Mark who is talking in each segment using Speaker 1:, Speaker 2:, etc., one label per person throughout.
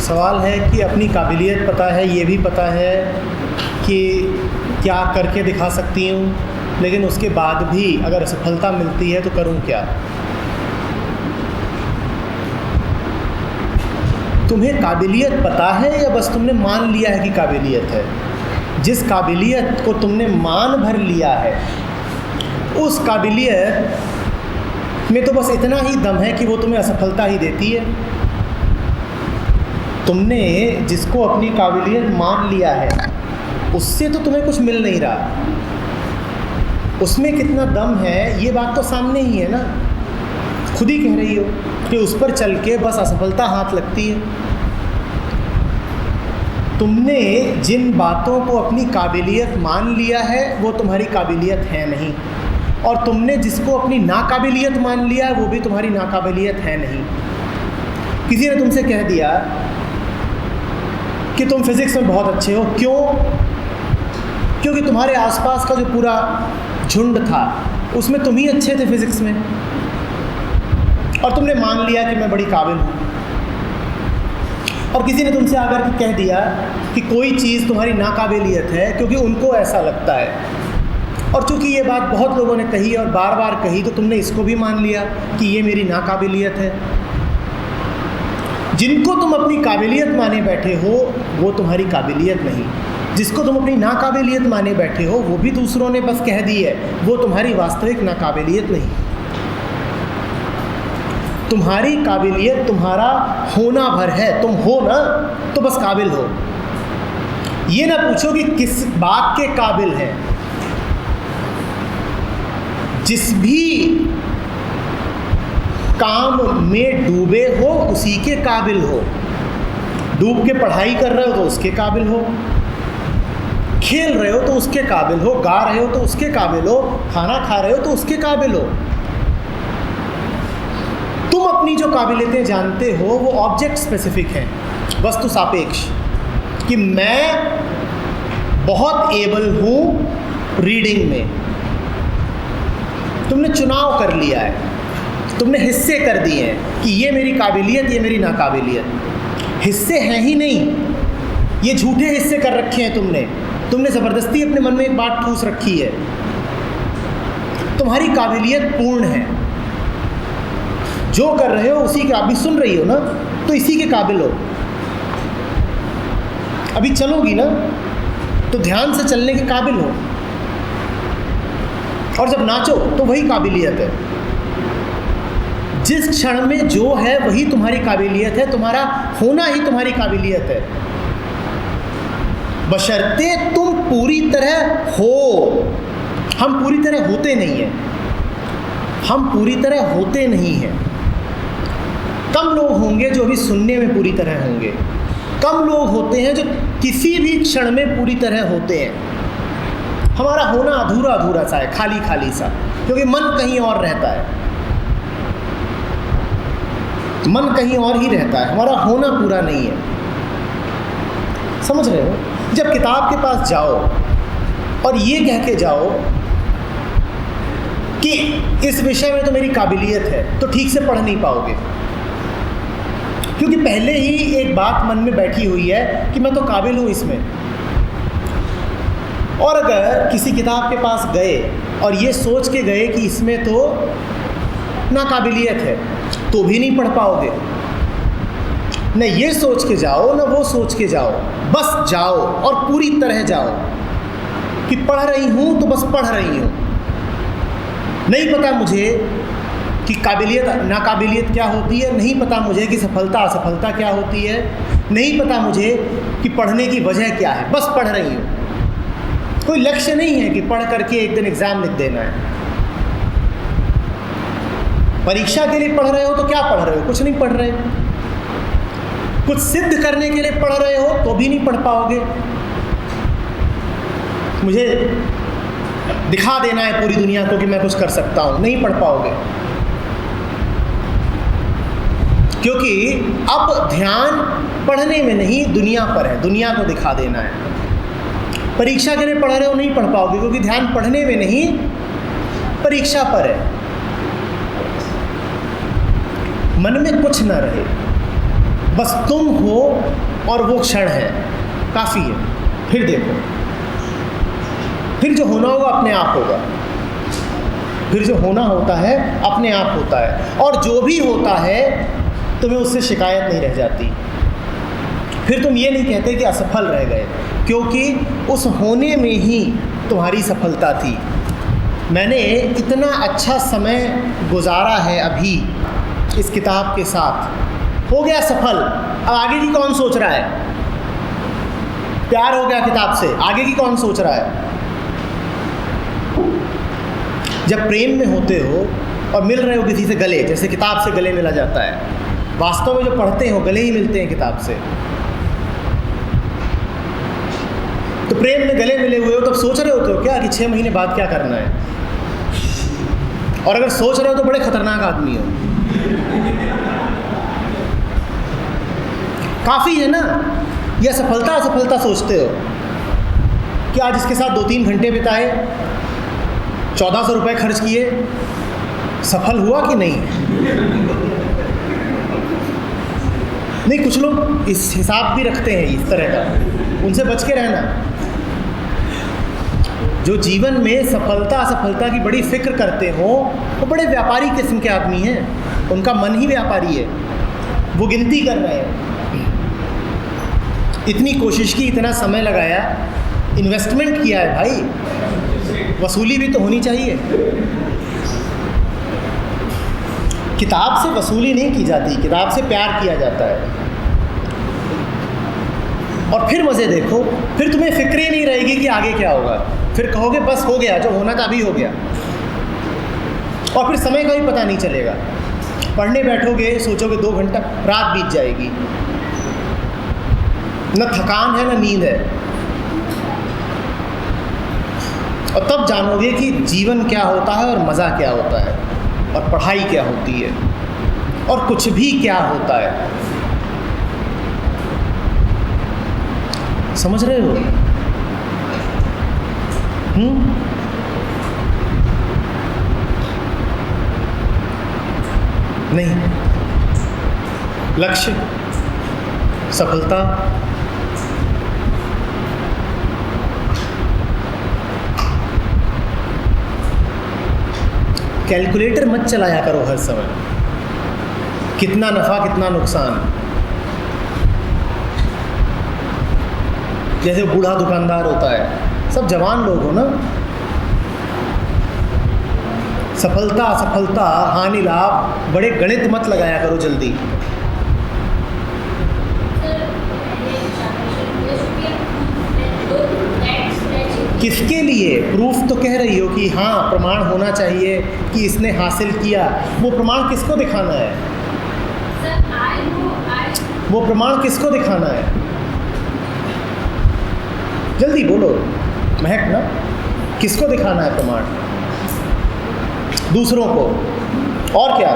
Speaker 1: सवाल है कि अपनी काबिलियत पता है, ये भी पता है कि क्या करके दिखा सकती हूँ, लेकिन उसके बाद भी अगर असफलता मिलती है तो करूँ क्या। तुम्हें काबिलियत पता है या बस तुमने मान लिया है कि काबिलियत है। जिस काबिलियत को तुमने मान भर लिया है, उस काबिलियत में तो बस इतना ही दम है कि वो तुम्हें असफलता ही देती है। तुमने जिसको अपनी काबिलियत मान लिया है, उससे तो तुम्हें कुछ मिल नहीं रहा। उसमें कितना दम है ये बात तो सामने ही है ना। खुद ही कह रही हो कि उस पर चल के बस असफलता हाथ लगती है। तुमने जिन बातों को अपनी काबिलियत मान लिया है वो तुम्हारी काबिलियत है नहीं, और तुमने जिसको अपनी नाकाबिलियत मान लिया है वो भी तुम्हारी नाकाबिलियत है नहीं। किसी ने तुमसे कह दिया कि तुम फिज़िक्स में बहुत अच्छे हो, क्यों? क्योंकि तुम्हारे आसपास का जो पूरा झुंड था उसमें तुम ही अच्छे थे फिज़िक्स में, और तुमने मान लिया कि मैं बड़ी काबिल हूँ। और किसी ने तुमसे आकर के कह दिया कि कोई चीज़ तुम्हारी नाकाबिलियत है, क्योंकि उनको ऐसा लगता है। और चूँकि ये बात बहुत लोगों ने कही और बार बार कही, तो तुमने इसको भी मान लिया कि ये मेरी नाकाबिलियत है। जिनको तुम अपनी काबिलियत माने बैठे हो वो तुम्हारी काबिलियत नहीं, जिसको तुम अपनी नाकाबिलियत माने बैठे हो वो भी दूसरों ने बस कह दी है, वो तुम्हारी वास्तविक नाकाबिलियत नहीं। तुम्हारी काबिलियत तुम्हारा होना भर है। तुम हो ना तो बस काबिल हो। ये ना पूछो कि किस बात के काबिल है। जिस भी काम में डूबे हो उसी के काबिल हो। डूब के पढ़ाई कर रहे हो तो उसके काबिल हो, खेल रहे हो तो उसके काबिल हो, गा रहे हो तो उसके काबिल हो, खाना खा रहे हो तो उसके काबिल हो। तुम अपनी जो काबिलियतें जानते हो वो ऑब्जेक्ट स्पेसिफिक हैं, वस्तु सापेक्ष, कि मैं बहुत एबल हूँ रीडिंग में। तुमने चुनाव कर लिया है, तुमने हिस्से कर दिए हैं कि ये मेरी काबिलियत, ये मेरी नाकाबिलियत। हिस्से हैं ही नहीं, ये झूठे हिस्से कर रखे हैं तुमने ज़बरदस्ती अपने मन में एक बात ठूस रखी है। तुम्हारी काबिलियत पूर्ण है, जो कर रहे हो उसी के, अभी सुन रही हो ना तो इसी के काबिल हो। अभी चलोगी ना तो ध्यान से चलने के काबिल हो, और जब नाचो तो वही काबिलियत है। जिस क्षण में जो है वही तुम्हारी काबिलियत है, तुम्हारा होना ही तुम्हारी काबिलियत है, बशर्ते तुम पूरी तरह हो। हम पूरी तरह होते नहीं हैं, हम पूरी तरह होते नहीं हैं। कम लोग होंगे जो अभी सुनने में पूरी तरह होंगे, कम लोग होते हैं जो किसी भी क्षण में पूरी तरह होते हैं। हमारा होना अधूरा अधूरा सा है, खाली खाली सा, क्योंकि मन कहीं और रहता है, मन कहीं और ही रहता है, हमारा होना पूरा नहीं है। समझ रहे हो? जब किताब के पास जाओ और ये कह के जाओ कि इस विषय में तो मेरी काबिलियत है, तो ठीक से पढ़ नहीं पाओगे, क्योंकि पहले ही एक बात मन में बैठी हुई है कि मैं तो काबिल हूँ इसमें। और अगर किसी किताब के पास गए और ये सोच के गए कि इसमें तो नाकाबिलियत है, तो भी नहीं पढ़ पाओगे। न ये सोच के जाओ न वो सोच के जाओ, बस जाओ और पूरी तरह जाओ कि पढ़ रही हूँ तो बस पढ़ रही हूँ। नहीं पता मुझे कि काबिलियत नाकाबिलियत क्या होती है, नहीं पता मुझे कि सफलता असफलता क्या होती है, नहीं पता मुझे कि पढ़ने की वजह क्या है, बस पढ़ रही हूँ। कोई लक्ष्य नहीं है कि पढ़ करके एक दिन एग्ज़ाम लिख देना है। परीक्षा के लिए पढ़ रहे हो तो क्या पढ़ रहे हो? कुछ नहीं पढ़ रहे। कुछ सिद्ध करने के लिए पढ़ रहे हो तो भी नहीं पढ़ पाओगे। मुझे दिखा देना है पूरी दुनिया को कि मैं कुछ कर सकता हूँ, नहीं पढ़ पाओगे, क्योंकि अब ध्यान पढ़ने में नहीं दुनिया पर है, दुनिया को दिखा देना है। परीक्षा के लिए पढ़ रहे हो, नहीं पढ़ पाओगे, क्योंकि ध्यान पढ़ने में नहीं परीक्षा पर है। मन में कुछ ना रहे, बस तुम हो और वो क्षण है, काफ़ी है। फिर देखो, फिर जो होना होगा अपने आप होगा, फिर जो होना होता है अपने आप होता है, और जो भी होता है तुम्हें उससे शिकायत नहीं रह जाती। फिर तुम ये नहीं कहते कि असफल रह गए, क्योंकि उस होने में ही तुम्हारी सफलता थी। मैंने इतना अच्छा समय गुजारा है अभी इस किताब के साथ, हो गया सफल। अब आगे की कौन सोच रहा है? प्यार हो गया किताब से, आगे की कौन सोच रहा है? जब प्रेम में होते हो और मिल रहे हो किसी से गले, जैसे किताब से गले मिला जाता है, वास्तव में जो पढ़ते हो गले ही मिलते हैं किताब से। तो प्रेम में गले मिले हुए हो तब सोच रहे होते हो क्या कि 6 महीने बाद क्या करना है, और अगर सोच रहे हो तो बड़े खतरनाक आदमी हो। काफ़ी है ना, यह सफलता असफलता सोचते हो कि आज इसके साथ 2-3 घंटे बिताए, 1400 रुपये खर्च किए, सफल हुआ कि नहीं? नहीं, कुछ लोग इस हिसाब भी रखते हैं इस तरह का, उनसे बच के रहना। जो जीवन में सफलता असफलता की बड़ी फिक्र करते हो वो बड़े व्यापारी किस्म के आदमी हैं, उनका मन ही व्यापारी है, वो गिनती कर रहे हैं। इतनी कोशिश की, इतना समय लगाया, इन्वेस्टमेंट किया है भाई, वसूली भी तो होनी चाहिए। किताब से वसूली नहीं की जाती, किताब से प्यार किया जाता है। और फिर मज़े देखो, फिर तुम्हें फिक्र ही नहीं रहेगी कि आगे क्या होगा, फिर कहोगे बस हो गया, जो होना था अभी हो गया, और फिर समय का भी पता नहीं चलेगा। पढ़ने बैठोगे, सोचोगे 2 घंटा, रात बीत जाएगी, न थकान है न नींद है, और तब जानोगे कि जीवन क्या होता है और मज़ा क्या होता है, और पढ़ाई क्या होती है, और कुछ भी क्या होता है। समझ रहे हो? नहीं, लक्ष्य, सफलता, कैलकुलेटर मत चलाया करो हर समय, कितना नफ़ा कितना नुकसान। जैसे बूढ़ा दुकानदार होता है, सब जवान लोग हो ना, सफलता असफलता हानि लाभ बड़े गणित मत लगाया करो जल्दी। किसके लिए? प्रूफ तो कह रही हो कि हाँ प्रमाण होना चाहिए कि इसने हासिल किया, वो प्रमाण किसको दिखाना है? वो प्रमाण किसको दिखाना है? जल्दी बोलो महक ना, किसको दिखाना है प्रमाण? दूसरों को, और क्या?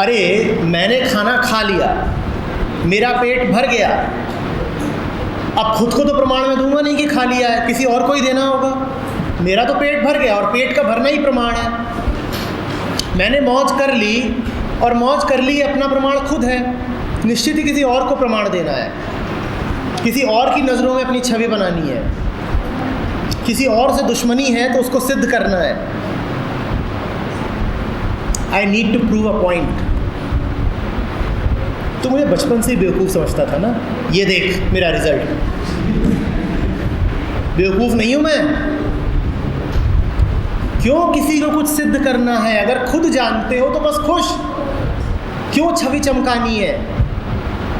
Speaker 1: अरे मैंने खाना खा लिया, मेरा पेट भर गया, अब खुद को तो प्रमाण में दूंगा नहीं कि खा लिया है, किसी और को ही देना होगा। मेरा तो पेट भर गया, और पेट का भरना ही प्रमाण है। मैंने मौज कर ली, और मौज कर ली अपना प्रमाण खुद है, निश्चित ही किसी और को प्रमाण देना है, किसी और की नज़रों में अपनी छवि बनानी है, किसी और से दुश्मनी है तो उसको सिद्ध करना है। I need to prove a point. तो मुझे बचपन से ही बेवकूफ़ समझता था ना, ये देख मेरा रिजल्ट। बेवकूफ़ नहीं हूँ मैं, क्यों किसी को कुछ सिद्ध करना है? अगर खुद जानते हो तो बस खुश, क्यों छवि चमकानी है?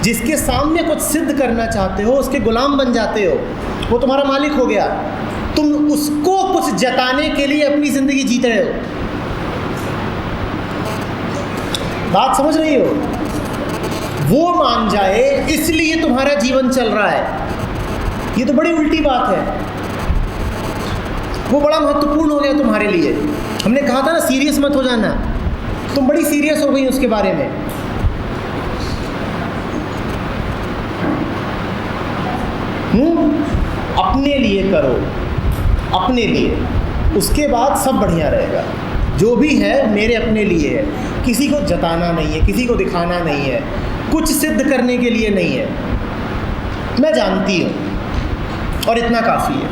Speaker 1: जिसके सामने कुछ सिद्ध करना चाहते हो उसके गुलाम बन जाते हो, वो तुम्हारा मालिक हो गया, तुम उसको कुछ जताने के लिए अपनी ज़िंदगी जीते रहे हो। बात समझ रही हो? वो मान जाए इसलिए तुम्हारा जीवन चल रहा है, ये तो बड़ी उल्टी बात है। वो बड़ा महत्वपूर्ण हो गया तुम्हारे लिए। हमने कहा था ना सीरियस मत हो जाना, तुम बड़ी सीरियस हो गई उसके बारे में। अपने लिए करो, अपने लिए, उसके बाद सब बढ़िया रहेगा। जो भी है मेरे अपने लिए है, किसी को जताना नहीं है, किसी को दिखाना नहीं है, कुछ सिद्ध करने के लिए नहीं है। मैं जानती हूँ और इतना काफ़ी है।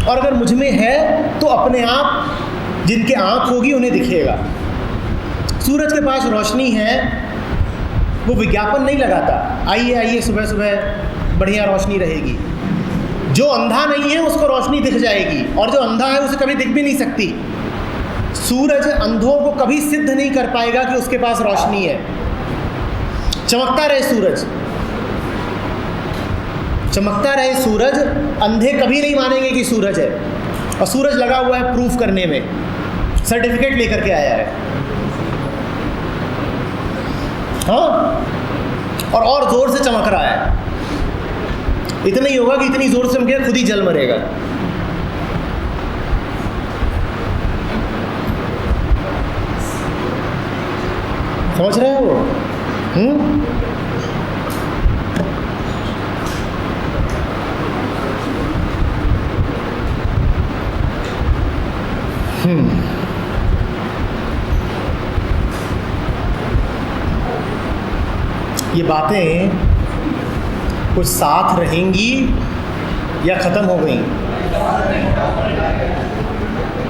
Speaker 1: और अगर मुझ में है तो अपने आप जिनके आँख होगी उन्हें दिखेगा। सूरज के पास रोशनी है, वो विज्ञापन नहीं लगाता, आइए आइए सुबह सुबह बढ़िया रोशनी रहेगी। जो अंधा नहीं है उसको रोशनी दिख जाएगी, और जो अंधा है उसे कभी दिख भी नहीं सकती। सूरज अंधों को कभी सिद्ध नहीं कर पाएगा कि उसके पास रोशनी है। चमकता रहे सूरज, चमकता रहे सूरज, अंधे कभी नहीं मानेंगे कि सूरज है। और सूरज लगा हुआ है प्रूफ करने में, सर्टिफिकेट लेकर के आया है। हाँ, और जोर से चमक रहा है। इतना ही होगा कि इतनी जोर से चमके खुद ही जल मरेगा। समझ रहे हो? ये बातें कुछ साथ रहेंगी या ख़त्म हो गई?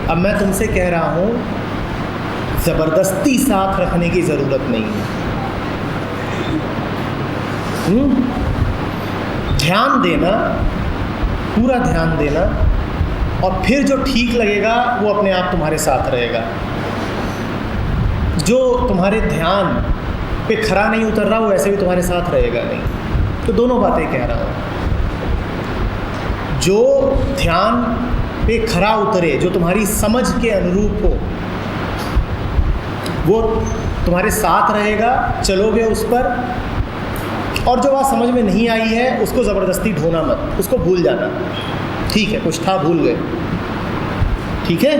Speaker 1: अब मैं तुमसे कह रहा हूँ, ज़बरदस्ती साथ रखने की ज़रूरत नहीं है। ध्यान देना, पूरा ध्यान देना, और फिर जो ठीक लगेगा वो अपने आप तुम्हारे साथ रहेगा। जो तुम्हारे ध्यान पे खरा नहीं उतर रहा वो वैसे भी तुम्हारे साथ रहेगा नहीं। तो दोनों बातें कह रहा हूँ। जो ध्यान पे खरा उतरे, जो तुम्हारी समझ के अनुरूप हो, वो तुम्हारे साथ रहेगा, चलोगे उस पर। और जो बात समझ में नहीं आई है उसको ज़बरदस्ती ढोना मत, उसको भूल जाना। ठीक है, कुछ था भूल गए, ठीक है।